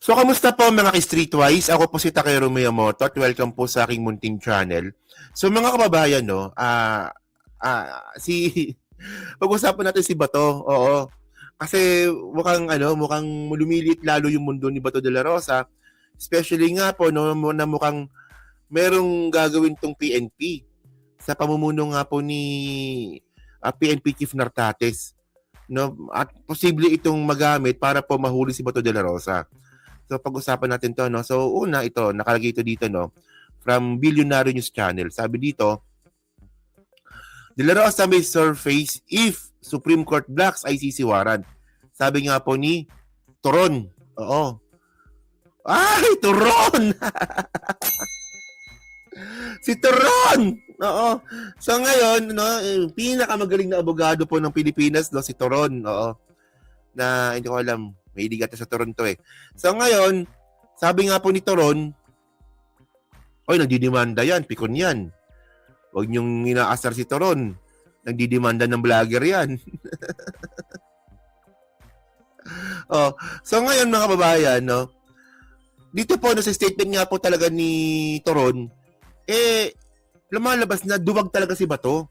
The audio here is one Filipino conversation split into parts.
So, kamusta po mga ka-Streetwise? Ako po si Takero Miyamoto at welcome po sa aking munting channel. So, mga kababayan, no, si pag-usapan natin si Bato. Oo. Kasi mukhang lumilit lalo yung mundo ni Bato de la Rosa. Especially nga po no, na mukhang merong gagawin tong PNP sa pamumuno nga po ni PNP Chief Nartates. No, at posible itong magamit para po mahuli si Bato de la Rosa. So pag-usapan natin 'to, no. So una ito, nakalagay ito dito, no, from Billionaire News Channel. Sabi dito, De La Rosa may surface if Supreme Court blocks ICC warrant. Sabi nga po ni Toron. Oo. Ay, Toron! Si Toron! Oo. So ngayon, no, pinakamagaling na abogado po ng Pilipinas, no, si Toron. Oo. Na hindi ko alam, may ligat sa Toronto eh. So ngayon, sabi nga po ni Toron, oy, nagdidemanda yan, pikon yan. Huwag niyong inaasar si Toron. Nagdidemanda ng vlogger yan. Oh, so ngayon mga kababayan, no, dito po no, sa statement nga po talaga ni Toron, lumalabas na duwag talaga si Bato.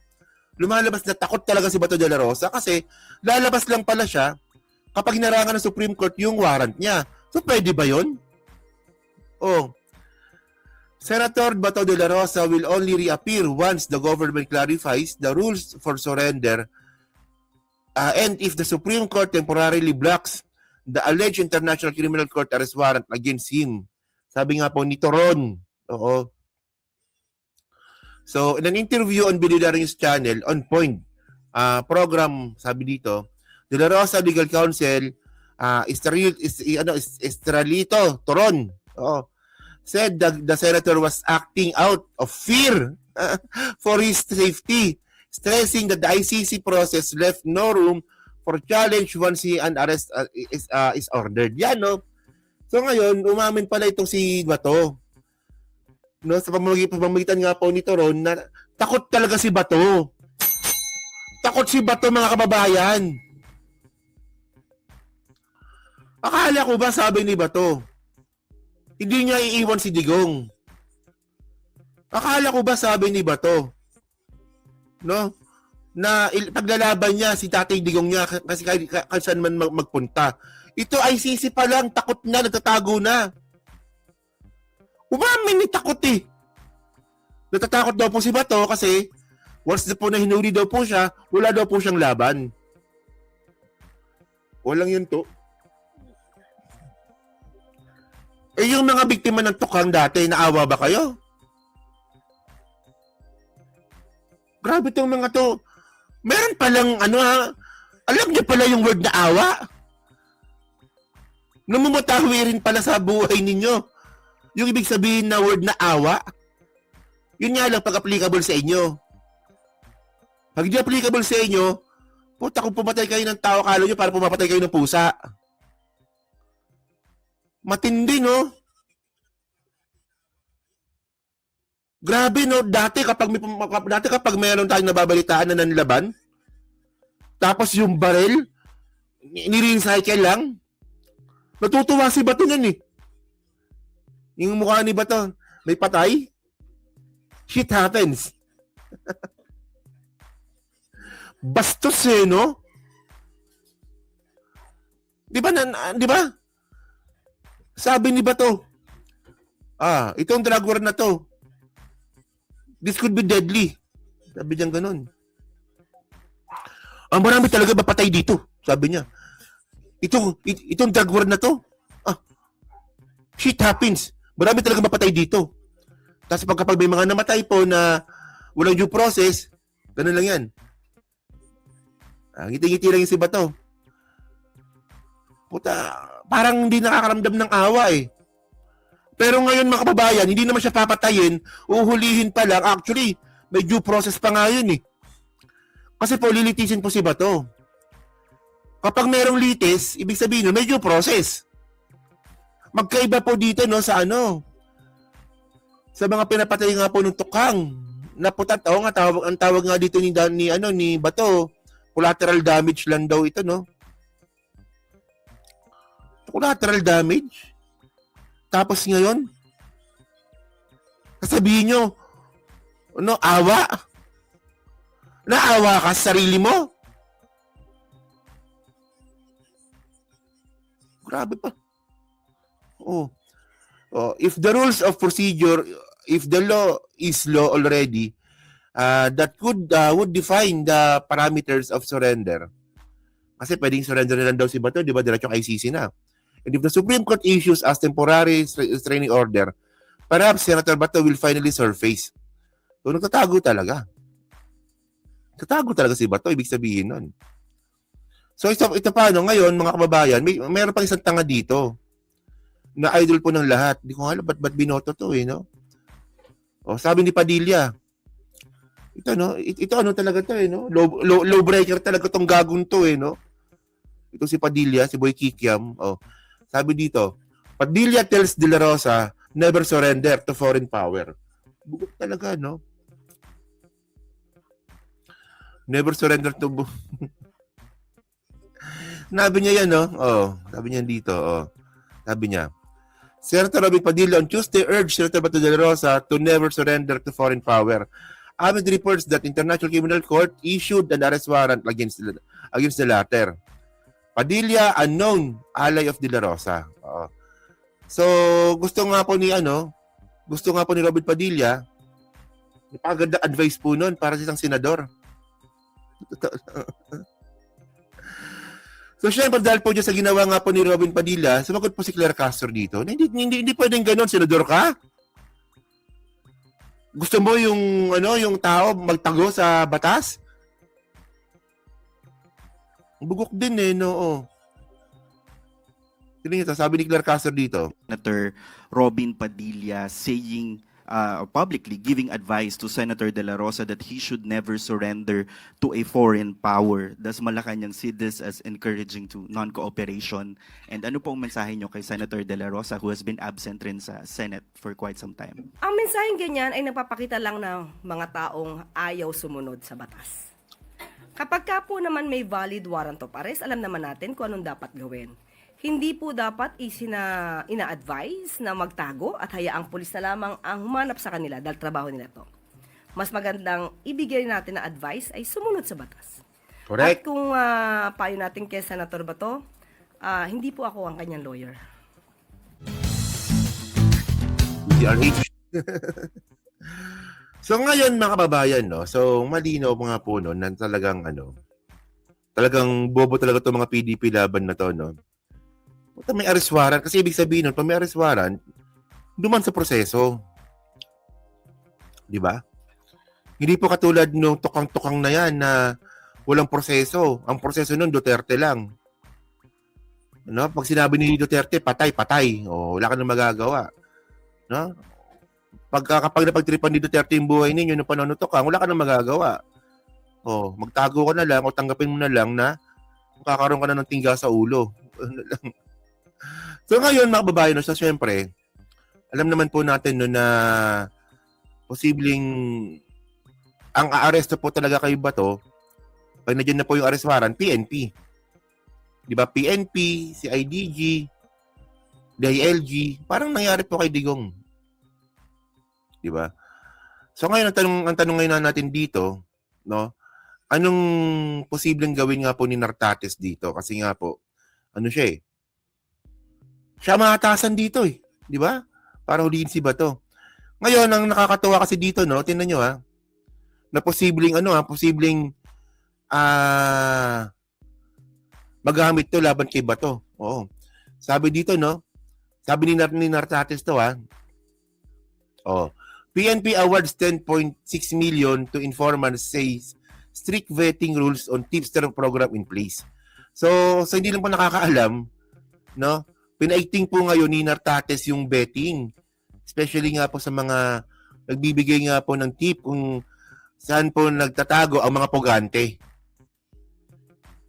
Lumalabas na takot talaga si Bato de la Rosa kasi lalabas lang pala siya kapag hinarangan ng Supreme Court yung warrant niya. So, pwede ba yun? Oh. Senator Bato de la Rosa will only reappear once the government clarifies the rules for surrender and if the Supreme Court temporarily blocks the alleged International Criminal Court arrest warrant against him. Sabi nga po ni Toron. Oo. So, in an interview on Billionaire News Channel, on point, program, sabi dito, De La Rosa Legal Counsel, Estralito Toron, said the senator was acting out of fear for his safety, stressing that the ICC process left no room for challenge once an arrest is ordered. Yan, no? So ngayon, umamin pala itong si Bato. No, sa pamamagitan nga po ni Toron na takot talaga si Bato. Takot si Bato, mga kababayan. Akala ko ba, sabi ni Bato, hindi niya iiwan si Digong. Akala ko ba, sabi ni Bato, no, na paglalaban niya si Tatay Digong niya kasi saan man magpunta. Ito ICC pa lang, takot na, nagtatago na. Umamin ni takot eh. Natatakot daw po si Bato kasi once na po na hinuli daw po siya, wala daw po siyang laban. Walang yun to. Yung mga biktima ng tukang dati, naawa ba kayo? Grabe itong mga to. Meron palang alam niyo pala yung word na awa? Namumutawi rin pala sa buhay ninyo. Yung ibig sabihin na word na awa, yun nga lang pag applicable sa inyo. Pag di applicable sa inyo, puta kung pumatay kayo ng tao, kala nyo para pumapatay kayo ng pusa. Matindi, no? Grabe, no? Dati kapag mayroon tayong nababalitaan na nanlaban, tapos yung barel, ni-recycle lang, natutuwa si Bato nun eh. Yung mukha ni Bato, may patay, shit happens. Bastos eh, no? Di ba? Sabi ni Bato, itong drug war na to, this could be deadly. Sabi niya ganun. Marami talaga mapatay dito, sabi niya. Itong drug war na to, shit happens. Marami talaga mapatay dito. Tapos kapag may mga namatay po na walang due process, ganun lang yan. Ngiti-ngiti lang yung si Bato. Puta, parang hindi nakakaramdam ng awa eh. Pero ngayon mga kababayan, hindi naman siya papatayin, uhulihin pa lang. Actually, may due process pa nga yun eh. Kasi po, lilitisin po si Bato. Kapag merong litis, ibig sabihin may due process. Magkaiba po dito no sa sa mga pinapatay nga po ng tukang. Naputat, ang tawag nga dito ni Bato, collateral damage lang daw ito, no? Collateral damage. Tapos ngayon, sasabihin nyo, ano, awa? Naawa ka sa sarili mo? Grabe pa. Oh. If the rules of procedure, if the law is law already, that would define the parameters of surrender. Kasi pwedeng surrender na lang daw si Bato, di ba? Diretsong ICC na. And if the Supreme Court issues as temporary restraining order, perhaps Senator Bato will finally surface. So, nagtatago talaga. Nagtatago talaga si Bato, ibig sabihin nun. So, ito pa, no, ngayon, mga kababayan, mayroon pang isang tanga dito na idol po ng lahat. Hindi ko alam, ba't binoto to, no? Sabi ni Padilla, ito, no? Ito ano talaga to, no? Low breaker talaga tong gagong to, no? Ito si Padilla, si Boy Kikiam. Sabi dito, Padilla tells De La Rosa, never surrender to foreign power. Bugot talaga, no? Never surrender to... Sabi niya yan, no? Sabi niya dito, Sabi niya, Senator Robin Padilla on Tuesday urged Senator Bato de la Rosa to never surrender to foreign power. Amid reports that International Criminal Court issued an arrest warrant against the latter. Padilla, unknown ally of de la Rosa. So, gusto nga po ni Robin Padilla, napaganda advice po nun para sa isang senador. So, syempre, dahil po dyan sa ginawa nga po ni Robin Padilla, sumagot po si Claire Castro dito. Hindi pwedeng ganun, senador ka? Gusto mo yung tao magtago sa batas? Bugok din no. Tingnan niyo, sabi ni Claire Castro dito. Senator Robin Padilla saying publicly giving advice to Senator De La Rosa that he should never surrender to a foreign power. Does Malacanang see this as encouraging to non-cooperation? And ano pong mensahe nyo kay Senator De La Rosa who has been absent rin sa Senate for quite some time? Ang mensaheng ganyan ay nagpapakita lang ng mga taong ayaw sumunod sa batas. Kapag ka po naman may valid warrant of arrest, alam naman natin kung anong dapat gawin. Hindi po dapat ina-advise na magtago at hayaang pulis na lamang ang humanap sa kanila dahil trabaho nila to. Mas magandang ibigay natin na advice ay sumunod sa batas. Correct. At kung payo natin kay Senator Bato, hindi po ako ang kanyang lawyer. DRH. So ngayon mga kababayan, no? So malinaw mga po no, na talagang bobo talaga 'tong mga PDP laban na to, no? May arrest warrant. Kasi ibig sabihin nun, pag may arrest warrant, duman sa proseso. Di ba? Hindi po katulad nung tukang-tukang na yan na walang proseso. Ang proseso nun, Duterte lang. No? Pag sinabi ni Duterte, patay. Wala ka nang magagawa. No? Kapag napagtripan ni Duterte yung buhay ninyo ng panonotokan, wala ka nang magagawa. Magtago ka na lang o tanggapin mo na lang na makakaroon ka na ng tingga sa ulo. So ngayon mga babae, so syempre, alam naman po natin no, na posibleng ang aaresto po talaga kay Bato, pag nandiyan na po yung arrest warrant, PNP. Di ba? PNP, CIDG, DILG, parang nangyari po kay Digong. Di ba? So ngayon, ang tanong ngayon natin dito, no, anong posibleng gawin nga po ni Nartates dito? Kasi nga po, siya siya mataasan dito di ba? Para huliin si Bato. Ngayon, ang nakakatuwa kasi dito, no, tingnan nyo na posibleng magamit to laban kay Bato. Sabi dito, no, sabi ni Nartates to, PNP awards 10.6 million to informants, says strict vetting rules on tipster program in place. So hindi lang po nakakaalam, no? Pinaigting po ngayon ni Nartates yung betting. Especially nga po sa mga nagbibigay nga po ng tip kung saan po nagtatago ang mga pugante.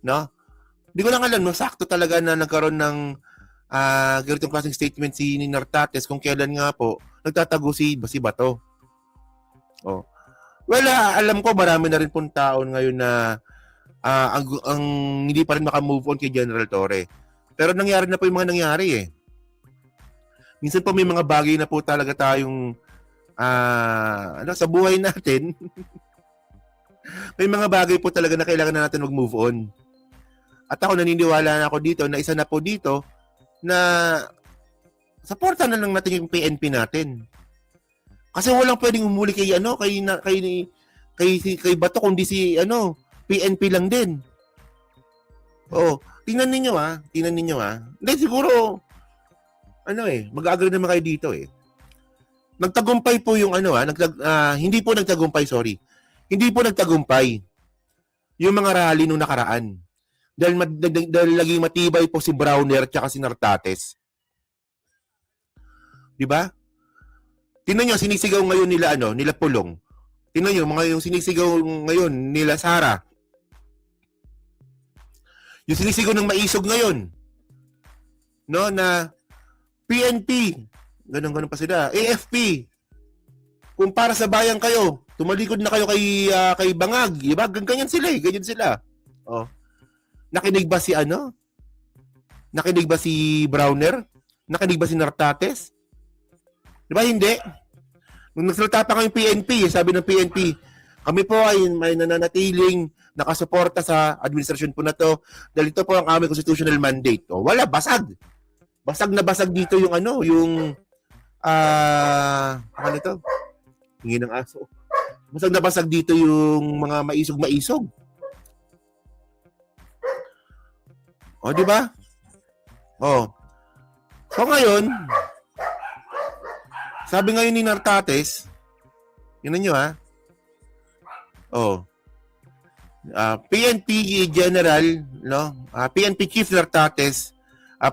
No? Hindi ko lang alam, no? Sakto talaga na nagkaroon ng ganitong klaseng statement si Nartates kung kailan nga po nagtatago si Bato. Well, alam ko marami na rin pong taon ngayon na ang hindi pa rin makamove on kay General Torre. Pero nangyari na po yung mga nangyari eh. Minsan po may mga bagay na po talaga tayong sa buhay natin. May mga bagay po talaga na kailangan na natin mag-move on. At ako naniniwala na ako dito na isa na po dito na supportan na lang natin yung PNP natin. Kasi walang pwedeng umuli kay kay Bato kundi si PNP lang din. Oh, tingnan ninyo Hindi siguro mag-agree naman kayo dito eh. Nagtagumpay po yung hindi po nagtagumpay, sorry. Hindi po nagtagumpay yung mga rally nung nakaraan. Dahil laging matibay po si Browner at si Nartates. Di ba? Tingnan nyo, sinisigaw ngayon nila Pulong. Tingnan nyo, yung sinisigaw ngayon nila Sara. Yung sinisigaw ng Maisog ngayon. No, na PNP. Ganun pa sila. AFP. Kung para sa bayan kayo, tumalikod na kayo kay Bangag. Diba? Ganyan sila eh. Ganyan sila. Oh. Nakinig ba si Nakinig ba si Browner? Nakinig ba si Nartates? Di ba hindi? Nung nagsalita pa kami PNP, sabi ng PNP, kami po ay may nananatiling nakasuporta sa administrasyon po na to dahil ito po ang aming constitutional mandate. O, wala, basag. Basag na basag dito yung ano ito? Hingi ng aso. Basag na basag dito yung mga maisog-maisog. O, di ba? O. So ngayon, sabi ngayon ni Nartates, yun nyo PNP General, PNP Chief Nartates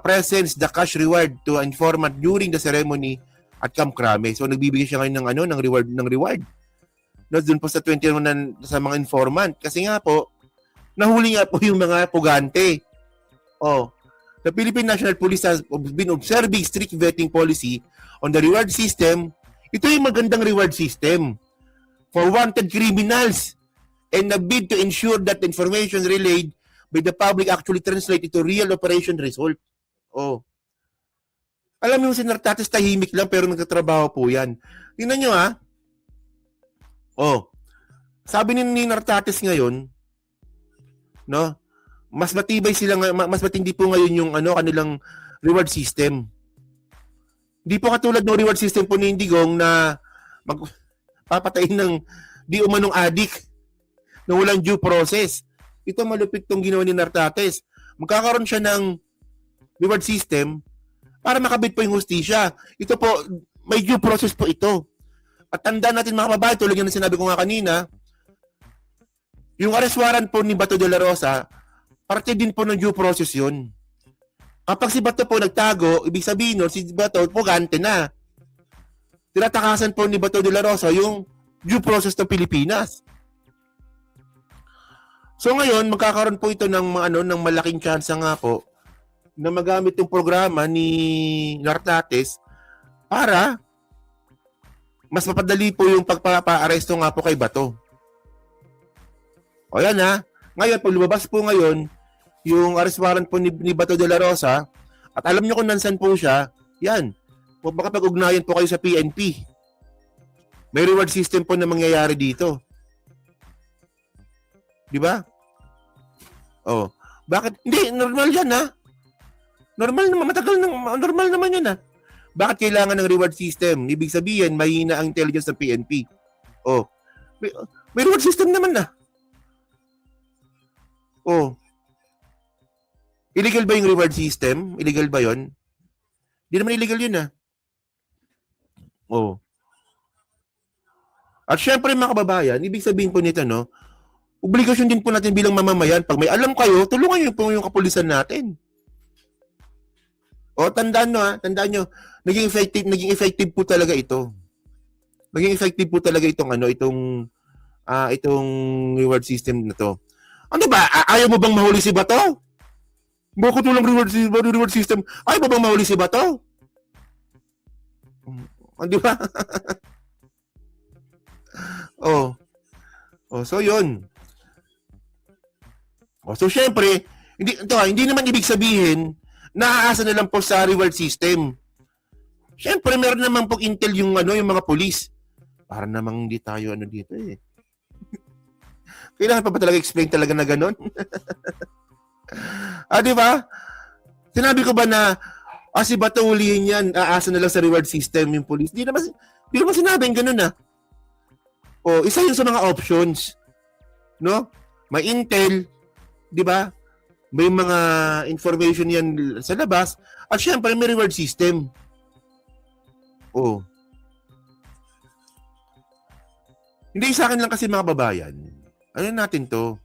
presents the cash reward to informant during the ceremony at Camp Crame. So nagbibigay siya ngayon ng reward. No, doon po sa 21 sa mga informant kasi nga po nahuli nga po yung mga pugante. The Philippine National Police has been observing strict vetting policy on the reward system. Ito yung magandang reward system for wanted criminals and a bid to ensure that the information relayed by the public actually translate into real operation result. Alam mo si Nartates tahimik lang pero nagtatrabaho po yan. Tingnan nyo sabi ni Nartates ngayon, no? Mas matibay sila, mas matindi po ngayon yung kanilang reward system. Hindi po katulad ng reward system po ni Indigong na magpapatayin ng di umanong adik na walang due process. Ito malupit tong ginawa ni Nartates. Magkakaroon siya ng reward system para makabit po yung hustisya. Ito po, may due process po ito. At tandaan natin mga kababayan, tulad yung sinabi ko nga kanina, yung arrest warrant po ni Bato de la Rosa, parte din po ng due process yun. Kapag si Bato po nagtago, ibig sabihin nun, si Bato pugante na. Tinatakasan po ni Bato de la Rosa yung due process ng Pilipinas. So ngayon, magkakaroon po ito ng malaking chance nga po na magamit yung programa ni Nartates para mas mapadali po yung pagpapa-aresto nga po kay Bato. O yan Ngayon, pag lumabas po ngayon, yung arrest warrant po ni Bato de la Rosa, at alam nyo kung nansan po siya, yan. Makapag-ugnayan po kayo sa PNP. May reward system po na mangyayari dito. Di ba? Bakit? Hindi, normal yan Normal naman, normal naman yan Bakit kailangan ng reward system? Ibig sabihin, mahina ang intelligence ng PNP. May reward system naman Illegal ba yung reward system? Illegal ba yon? Hindi naman illegal yun At syempre mga kababayan, ibig sabihin po nito obligasyon din po natin bilang mamamayan. Pag may alam kayo, tulungan nyo po yung kapulisan natin. Tandaan nyo, naging effective po talaga ito. Naging effective po talaga itong reward system na to. Ano ba? Ayaw mo bang mahuli si Bato? Bakit walang reward system? Ayaw mo bang mahuli si Bato? Di ba? So yun. So syempre, hindi naman ibig sabihin naaasa na lang po sa reward system. Siyempre, meron naman po intel yung yung mga police. Para namang hindi tayo dito eh. Kailangan pa ba talaga explain talaga na ganun? Di ba? Sinabi ko ba na si Bato hulihin yan, aasa na lang sa reward system yung police. Di naman sinabing ganun isa yun sa mga options. No? May intel, di ba? May mga information yan sa labas. At syempre, may reward system. Hindi sa akin lang kasi mga babayan. Ano natin to?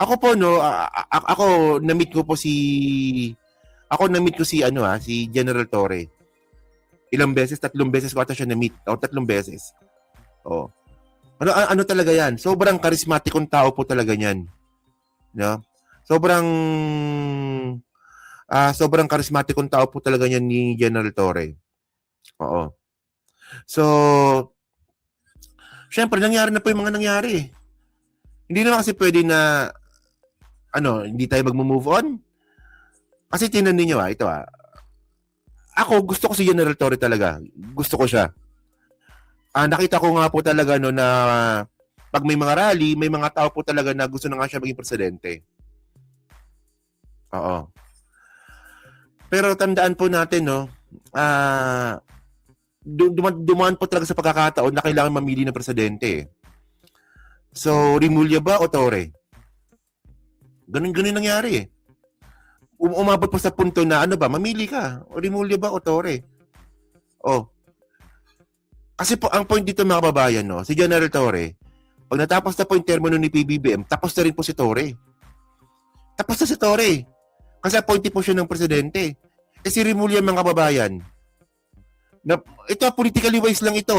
Ako po ako na-meet ko si si General Torre. Ilang beses, 3 beses ko ata siya na-meet. 3 beses. Ano talaga yan? Sobrang karismatikong tao po talaga yan. No? Sobrang karismatikong tao po talaga yan ni General Torre. Oo. So, syempre, nangyari na po yung mga nangyari. Hindi naman kasi pwede na hindi tayo mag-move on. Kasi tinan ninyo ito ako gusto ko si General Torre talaga. Gusto ko siya. Nakita ko nga po talaga na pag may mga rally, may mga tao po talaga na gusto na nga siya maging presidente. Oo. Pero tandaan po natin dumaan po talaga sa pagkakataon na kailangan mamili ng presidente. So, Rimulya ba o Torre? Ganun nangyari umabot po sa punto na mamili ka. O Rimulya ba o Torre? Kasi po, ang point dito mga kababayan, si General Torre, pag natapos na po yung termino ni PBBM, tapos na rin po si Torre. Tapos na si Torre. Kasi appointee po siya ng presidente. Si Rimulya mga kababayan, ito politically wise lang ito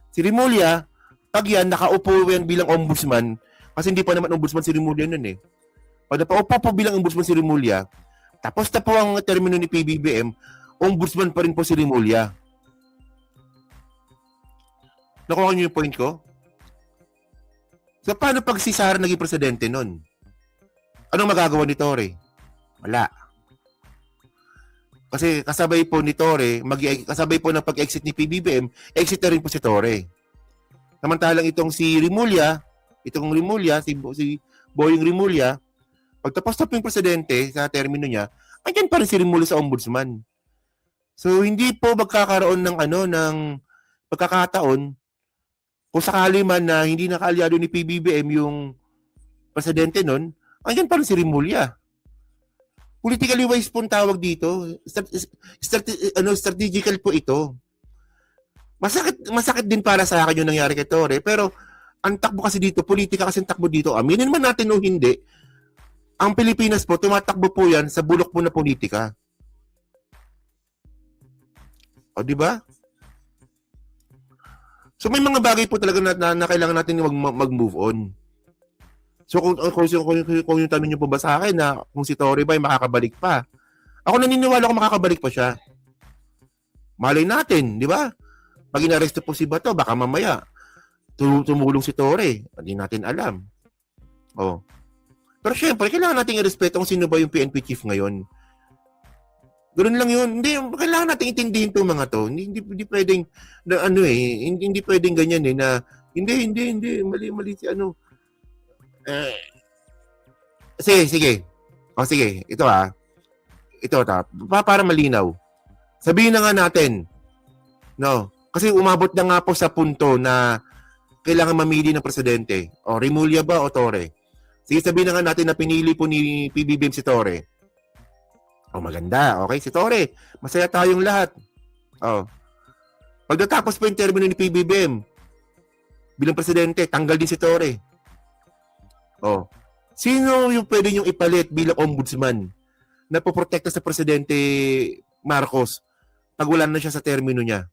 Si Rimulya, pag yan, nakaupo yan bilang ombudsman, kasi hindi pa naman ombudsman si Rimulya nun Pag napaupo po bilang ombudsman si Rimulya, tapos na po ang termino ni PBBM, ombudsman pa rin po si Rimulya. Nakuha niyo yung point ko? So, paano pag si Sara naging presidente nun? Anong magagawa ni Torre? Wala. Kasi kasabay po ni Torre, kasabay po ng pag-exit ni PBBM, exit na rin po si Torre. Samantalang itong si Rimulya, si Boying Rimulya, pagtapos na po yung presidente sa termino niya, andyan pa rin si Rimulya sa ombudsman. So, hindi po magkakaroon ng pagkakataon kung sakali man na hindi nakaalyado ni PBBM yung presidente nun, andyan pa rin si Rimulya. Politically wise po ang tawag dito. Strategical po ito. Masakit din para sa akin yung nangyari kay Torre, pero ang takbo kasi dito, politika kasi ang takbo dito. Aminin man natin o hindi, ang Pilipinas po, tumatakbo po yan sa bulok po na politika. Di ba? So may mga bagay po talaga na kailangan natin mag-move on. So kung yung tanong niyo po ba sa akin na kung si Torre ba ay makakabalik pa, ako naniniwala kung makakabalik pa siya. Malay natin, di ba? Pag inaresto po si Bato, baka mamaya tumulong si Torre. Hindi natin alam. Pero syempre, kailangan natin i-respeto kung sino ba yung PNP chief ngayon. Ganoon lang yun. Hindi, kailangan natin intindihin itong mga to. Hindi pwedeng, hindi pwedeng ganyan na, hindi, mali si sige. Sige, ito Ito, para malinaw. Sabihin na nga natin, kasi umabot na nga po sa punto na kailangan mamili ng presidente. Rimulya ba o Torre? Sige, sabihin na nga natin na pinili po ni PBBM si Torre. Maganda. Okay, si Torre. Masaya tayong lahat. Pagkatapos po yung termino ni PBBM, bilang presidente, tanggal din si Torre. Sino yung pwede niyong ipalit bilang ombudsman na poprotekta sa presidente Marcos pag wala na siya sa termino niya?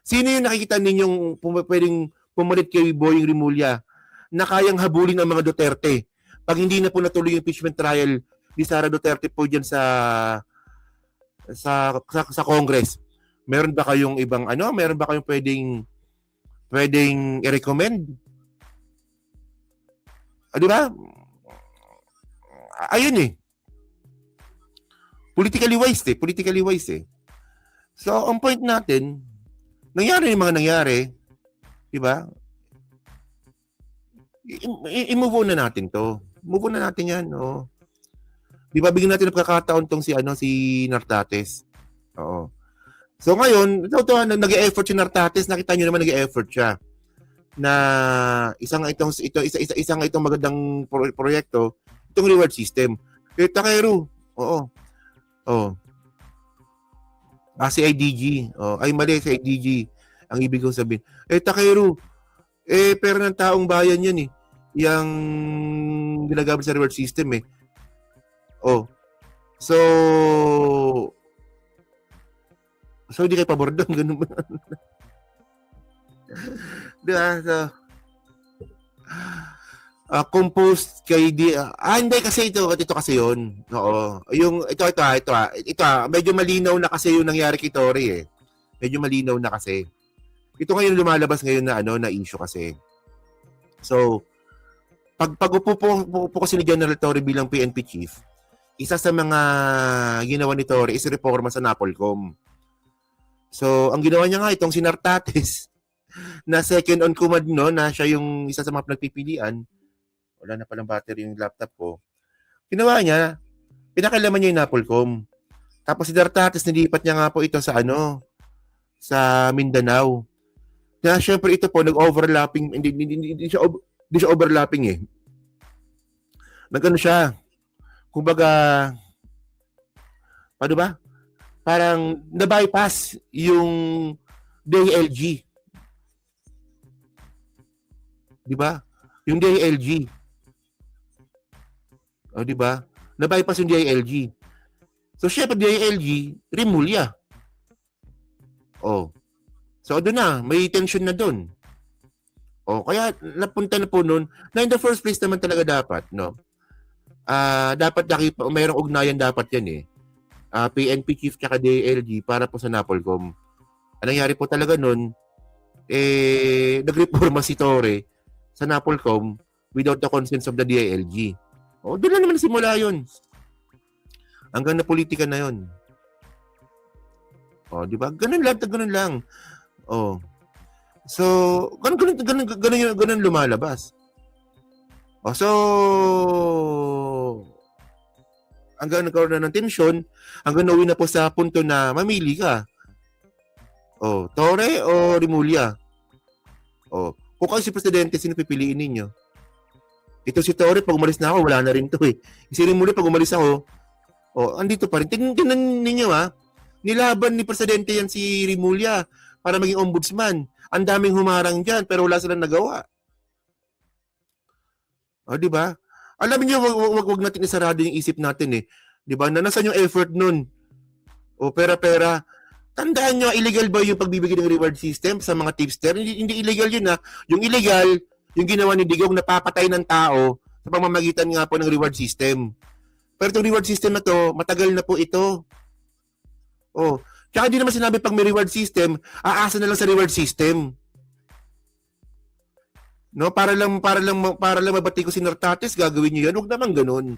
Sino yung nakikita ninyong pwedeng pumalit kay Boying Rimulya na kayang habulin ang mga Duterte pag hindi na po natuloy yung impeachment trial ni Sara Duterte po dyan sa Congress? Meron ba kayong ibang meron ba kayong pwedeng i-recommend? Di ba? ayun eh. Politically wise eh. So, ang point natin, nangyari yung mga nangyari, di ba? I-move on na natin to. Move on na natin yan, no? Di ba, bigyan natin ng pagkakataon tong si Nartates. Oo. So ngayon, nag-e-effort si Nartates, nakita niyo naman nag-e-effort siya na isang itong magandang proyekto, itong reward system. Takeru. Oo. Oh. Si IDG. Ay mali, si IDG. Ang ibig kong sabihin. Takeru. Pero ng taong bayan yan eh. Yang ginagamit sa reward system eh. So hindi kayo pabor doon. Ganun ba? Diba? So, composed kay hindi kasi ito kasi yun. Oo. Ito, medyo malinaw na kasi yung nangyari kay Tory eh. Medyo malinaw na kasi. Ito ngayon lumalabas ngayon na na issue kasi. So, pag upo po kasi ni General Tory bilang PNP chief, isa sa mga ginawa ni Tory is reforma sa NAPOLCOM. So, ang ginawa niya nga itong si Nartates na second on command na siya yung isa sa mga pinagpipilian. Wala na palang battery yung laptop ko. Ginawa niya, pinakailaman niya yung NAPOLCOM. Tapos si Nartates nilipat niya nga po ito sa sa Mindanao. Na syempre ito po nag-overlapping, hindi siya overlapping eh. Nagano siya. Kumbaga paano ba? Parang na-bypass yung DILG. Di ba? Yung DILG. Di ba? Na-bypass yung DILG. So, syempre DILG, Rimulya. So, doon na. May tension na doon. Kaya napunta na po noon na in the first place naman talaga dapat, no? Dapat mayroong ugnayan dapat yan eh. PNP chief tsaka DILG para po sa NAPOLCOM. Ang nangyari po talaga nun, nagreforma si Torre sa NAPOLCOM without the consent of the DILG. Doon na naman simula yun. Hanggang na politika na yun. Di ba? Ganun lang. So, ganun lumalabas. So, hanggang nagkaroon na ng tensyon, hanggang nauwi na po sa punto na mamili ka. Torre o Rimulya? Kung kayo si Presidente, sino pipiliin ninyo? Ito si Torre, pag umalis na ako, wala na rin to eh. Si Rimulya, pag umalis ako, andito pa rin. Tingnan ninyo nilaban ni Presidente yan si Rimulya para maging ombudsman. Ang daming humarang dyan, pero wala silang nagawa. Di ba? Alam niyo, wag natin isarado yung isip natin eh. 'Di ba? Nasaan yung effort nun? Pera. Tandaan niyo, illegal ba yung pagbibigay ng reward system sa mga tipster? Hindi illegal yun ha. Yung illegal, yung ginawa ni Digong, napapatay ng tao sa pamamagitan nga po ng reward system. Pero itong reward system na to, matagal na po ito. Tsaka hindi naman sinabi pag may reward system, aasa na lang sa reward system. No, para lang mabati ko si Nartates, gagawin niyo 'yan. Huwag naman ganoon.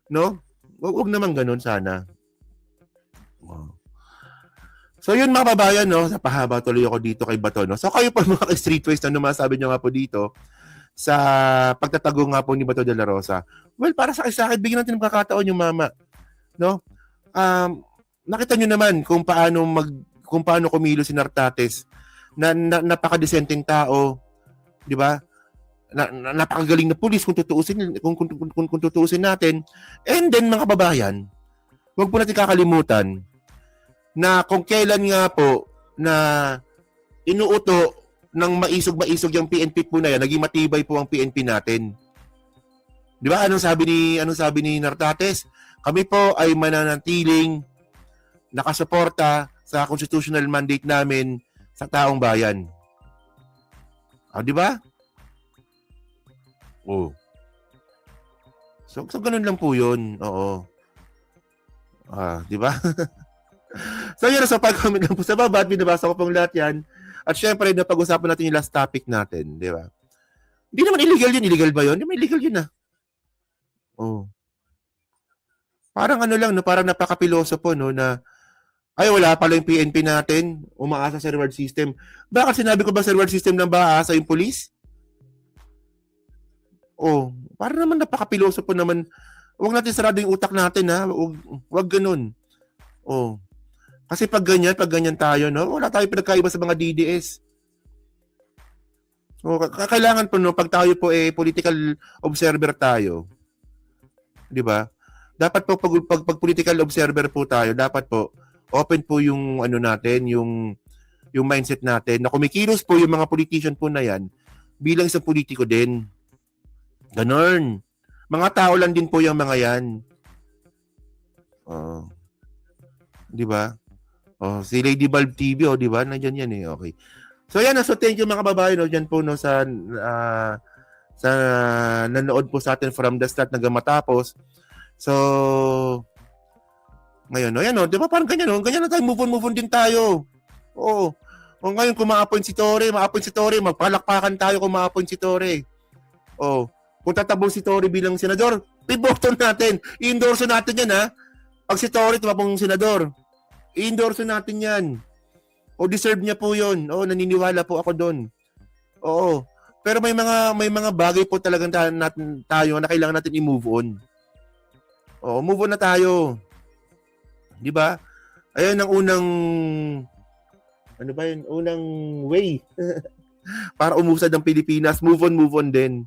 No? Huwag naman ganoon sana. So yun mga kababayan, no, sa pahaba tuloy ako dito kay Bato, no. So kayo po mga streetways na masabi niyo nga po dito sa pagtatago nga po ni Bato de la Rosa. Well, para sa akin, bigyan natin ng pagkakataon yung mama, no? Nakita niyo naman kung paano kumilos si Nartates na napakadesenteng tao. 'Di ba? Napakagaling na pulis kung tutuusin natin. And then mga kababayan, huwag po natin kakalimutan na kung kailan nga po na inuuto ng maisog yung PNP po na yan, naging matibay po ang PNP natin. 'Di ba? Anong sabi ni Nartates? Kami po ay mananatiling nakasuporta sa constitutional mandate namin sa taong bayan. 'Di ba? So ganun lang po 'yun. Oo. 'Di ba? So yun, sa pag-comment lang po sa baba at binabasa ko pong lahat 'yan. At syempre, napag-usapan natin yung last topic natin, 'di ba? Hindi naman illegal 'yun. Illegal ba 'yun? Hindi naman illegal 'yun . Parang ano lang, no, parang napaka-pilosopo, no, na ay, wala pala yung PNP natin, umaasa sa reward system. Bakit sinabi ko ba sa reward system lang ba aasa yung police? Oh, parang naman napaka-pilosopo naman. Huwag natin sarado yung utak natin, ha? Huwag ganun. Oh. Kasi pag ganyan tayo, no, wala tayong pinagkaiba sa mga DDS. So, kailangan po, no, pag tayo po political observer tayo, di ba? Dapat po, pag political observer po tayo, dapat po, open po yung ano natin, yung mindset natin na kumikilos po yung mga politician po na yan bilang isang politiko din. Ganon. Mga tao lang din po yung mga yan. Di ba? Si Lady Bulb TV, di ba? Nandiyan yan eh. Okay. So yan, so thank you mga kababayan, no, diyan po no sa nanood po sa atin from the start hanggang matapos. So ngayon, no, yan, no, 'di ba parang ganyan, no? Ganyan na tayo, move on din tayo. Oo. O ngayon kung ma-appoint si Torre, magpalakpakan tayo kung ma-appoint si Torre. Oh, kung tatabong si Torre bilang senador, iboto natin. I-endorse natin 'yan, ha. Pag si Torre tumabong senador, i-endorse natin 'yan. O deserve niya po 'yon. Oo, naniniwala po ako doon. Oo. Pero may mga bagay po talagang tayo na kailangan natin i-move on. Oo, move on na tayo. 'Di ba? Ayun ang unang ano ba 'yun? Unang way para umusad ang Pilipinas. Move on din.